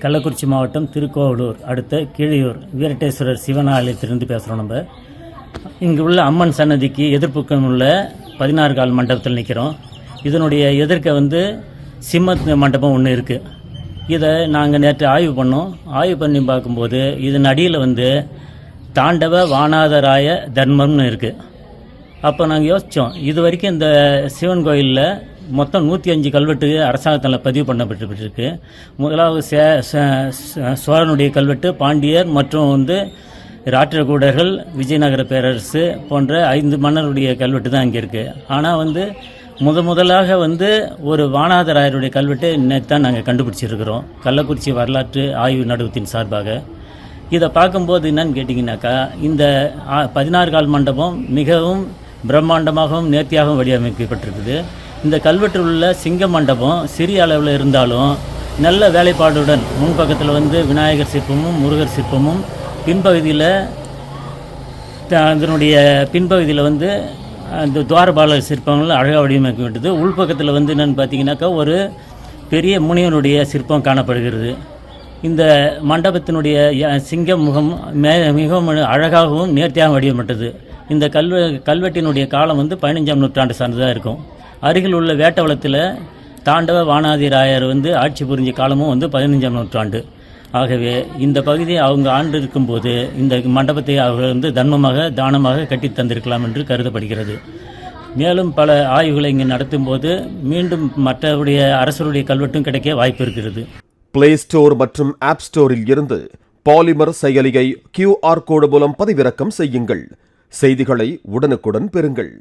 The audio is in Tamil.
கள்ளக்குறிச்சி மாவட்டம் திருக்கோவலூர் அடுத்த கீழையூர் வீரட்டேஸ்வரர் சிவன் ஆலயத்திலிருந்து பேசுகிறோம். நம்ம இங்கே உள்ள அம்மன் சன்னதிக்கு எதிர்ப்புக்கம் உள்ள 16 கால் மண்டபத்தில் நிற்கிறோம். இதனுடைய எதிர்க்க சிம்ம மண்டபம் ஒன்று இருக்குது. இதை நாங்கள் நேற்று ஆய்வு பண்ணோம். ஆய்வு பண்ணி பார்க்கும்போது இதன் அடியில் தாண்டவ வானாதராய தர்மம்னு இருக்குது. அப்போ நாங்கள் யோசித்தோம், இது வரைக்கும் இந்த சிவன் கோயிலில் மொத்தம் 105 கல்வெட்டு அரசாங்கத்தில் பதிவு பண்ணப்பட்டிருக்கு. முதலாவது சோழனுடைய கல்வெட்டு, பாண்டியர் மற்றும் ராட்டிரகூடர்கள், விஜயநகர பேரரசு போன்ற 5 மன்னருடைய கல்வெட்டு தான் இங்கே இருக்குது. ஆனால் முதலாக ஒரு வானாதராயருடைய கல்வெட்டு நேற்று நாங்கள் கண்டுபிடிச்சிருக்கிறோம், கள்ளக்குறிச்சி வரலாற்று ஆய்வு நடுவத்தின் சார்பாக. இதை பார்க்கும்போது என்னன்னு கேட்டிங்கனாக்கா, இந்த 16 கால் மண்டபம் மிகவும் பிரம்மாண்டமாகவும் நேர்த்தியாகவும் வடிவமைக்கப்பட்டிருக்குது. இந்த கல்வெட்டில் உள்ள சிங்க மண்டபம் சிறிய அளவில் இருந்தாலும் நல்ல வேலைப்பாடுடன் முன்பக்கத்தில் விநாயகர் சிற்பமும் முருகர் சிற்பமும், பின்பகுதியில் அதனுடைய பின்பகுதியில் அந்த துவாரபாலர் சிற்பங்கள் அழகாக வடிவமைக்கப்பட்டது. உள்பக்கத்தில் என்னென்னு பார்த்தீங்கன்னாக்கா ஒரு பெரிய முனிவனுடைய சிற்பம் காணப்படுகிறது. இந்த மண்டபத்தினுடைய சிங்க முகம் மிகவும் அழகாகவும் நேர்த்தியாகவும் வடிவமைப்பட்டது. இந்த கல்வெட்டினுடைய காலம் 15ஆம் நூற்றாண்டு சார்ந்ததாக இருக்கும். அருகில் உள்ள வேட்டவளத்தில் தாண்டவ வானாதிராயர் ஆட்சி புரிஞ்ச காலமும் 15ஆம் நூற்றாண்டு. ஆகவே இந்த பகுதியை அவங்க ஆண்டு இருக்கும்போது இந்த மண்டபத்தை அவர்கள் தானமாக கட்டி தந்திருக்கலாம் என்று கருதப்படுகிறது. மேலும் பல ஆய்வுகளை இங்கே நடத்தும் போது மீண்டும் மற்றவருடைய அரசருடைய கல்வெட்டும் கிடைக்க வாய்ப்பு இருக்கிறது. பிளே ஸ்டோர் மற்றும் ஆப் ஸ்டோரில் இருந்து பாலிமர் செயலியை QR கோடு மூலம் பதிவிறக்கம் செய்யுங்கள். செய்திகளை உடனுக்குடன் பெறுங்கள்.